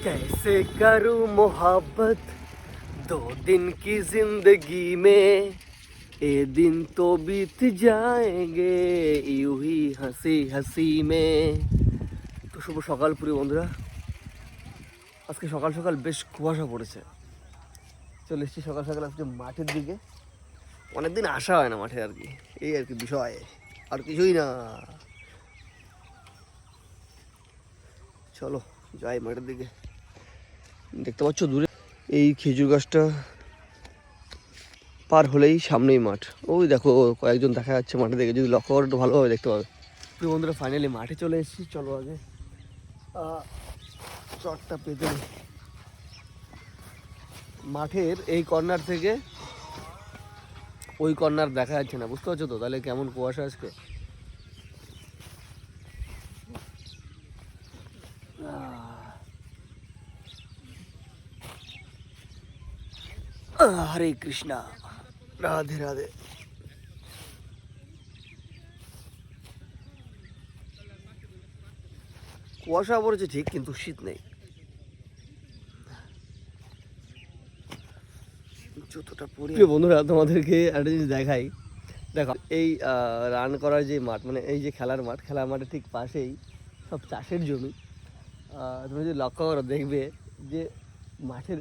कैसे करूं मोहब्बत 2 दिन की जिंदगी में, ये दिन तो बीत जाएंगे यूं ही हंसी हंसी में। তো শুভ সকাল প্রিয় বন্ধুরা, আজকে সকাল সকাল বেশ কুয়াশা পড়েছে। চলে এসেছি সকাল সকাল আজকে মাঠের দিকে। অনেকদিন আসা হয় না মাঠে, আর কি এই আর কি বিষয়, আর কিছুই না। চলো যাই মাঠের দিকে। দেখতে পাচ্ছ দূরে এই খেজুর গাছটা পার হলেই সামনেই মাঠ। ওই দেখো কয়েকজন দেখা যাচ্ছে মাঠে দিকে, যদি লক্ষ্য করো একটু ভালোভাবে দেখতে পাবে। প্রিয় বন্ধুরা, ফাইনালি মাঠে চলে এসেছি। চলো আগে চটটা পেতে নিই। মাঠের এই কর্নার থেকে ওই কর্নার দেখা যাচ্ছে না, বুঝতে পারছো তো? তাহলে কেমন কুয়াশা আজকে। হরে কৃষ্ণা, রাধে রাধে। কুয়াশা পড়েছে ঠিক, কিন্তু শীত নেই। জুতোটা পরে বন্ধুরা তোমাদেরকে একটা জিনিস দেখাই। দেখো এই রান করার যে মাঠ, মানে এই যে খেলার মাঠের ঠিক পাশেই সব চাষের জমি। তুমি যদি লক্ষ্য করো দেখবে যে মাঠের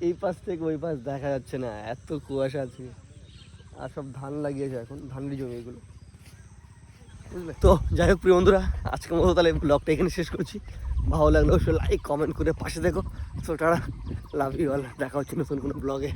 এই পাশ থেকে ওই পাশ দেখা যাচ্ছে না, এত কুয়াশা আছে। আর সব ধান লাগিয়েছে এখন, ধানের জমি এগুলো, বুঝলে তো? যাই হোক প্রিয় বন্ধুরা, আজকের মতো তাহলে ব্লগটা এখানে শেষ করছি। ভালো লাগলে অবশ্যই লাইক কমেন্ট করে পাশে দেখো। তো টাটা, লাভ ইউ অল। দেখা হচ্ছে নতুন কোনো ব্লগে।